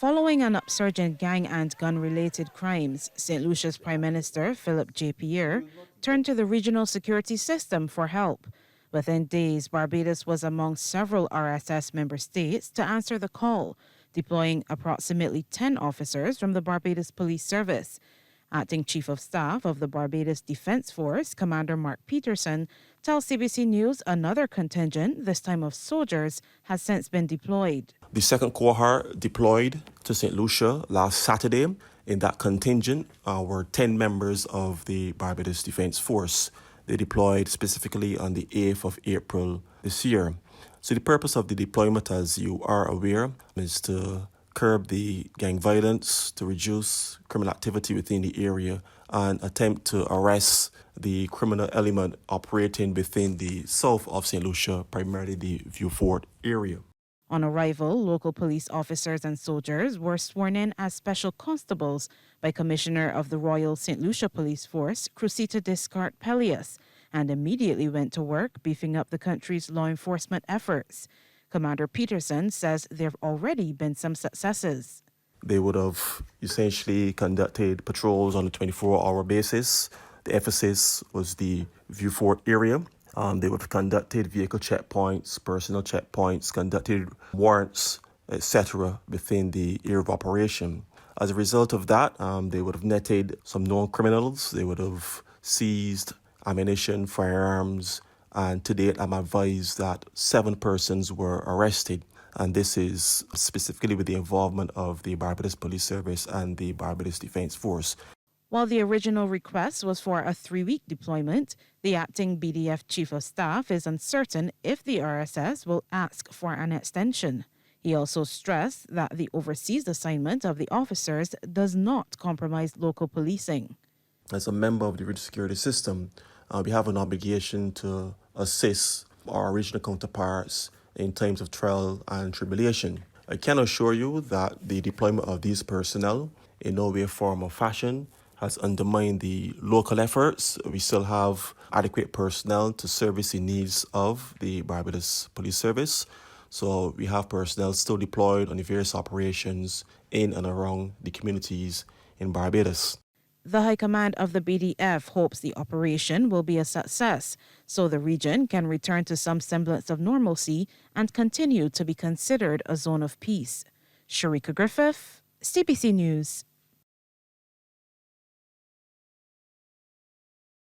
Following an upsurge in gang and gun-related crimes, St Lucia's Prime Minister, Philip J. Pierre, turned to the regional security system for help. Within days, Barbados was among several RSS member states to answer the call, deploying approximately 10 officers from the Barbados Police Service. Acting Chief of Staff of the Barbados Defence Force, Commander Mark Peterson, tells CBC News another contingent, this time of soldiers, has since been deployed. The second cohort deployed to St Lucia last Saturday. In that contingent were 10 members of the Barbados Defence Force. They deployed specifically on the 8th of April this year. So the purpose of the deployment, as you are aware, is to curb the gang violence, to reduce criminal activity within the area, and attempt to arrest the criminal element operating within the south of St Lucia, primarily the Vieux-Fort area. On arrival, local police officers and soldiers were sworn in as special constables by Commissioner of the Royal St Lucia Police Force, Crusita Descartes-Pelias, and immediately went to work beefing up the country's law enforcement efforts. Commander Peterson says there have already been some successes. They would have essentially conducted patrols on a 24-hour basis. The emphasis was the Vieux-Fort area. They would have conducted vehicle checkpoints, personal checkpoints, conducted warrants, etc. within the area of operation. As a result of that, they would have netted some known criminals. They would have seized ammunition, firearms, and to date, I'm advised that 7 persons were arrested. And this is specifically with the involvement of the Barbados Police Service and the Barbados Defence Force. While the original request was for a 3-week deployment, the acting BDF Chief of Staff is uncertain if the RSS will ask for an extension. He also stressed that the overseas assignment of the officers does not compromise local policing. As a member of the regional security system, we have an obligation to assist our regional counterparts in times of trial and tribulation. I can assure you that the deployment of these personnel in no way, form or fashion has undermined the local efforts. We still have adequate personnel to service the needs of the Barbados Police Service. So we have personnel still deployed on the various operations in and around the communities in Barbados. The High Command of the BDF hopes the operation will be a success, so the region can return to some semblance of normalcy and continue to be considered a zone of peace. Sharika Griffith, CBC News.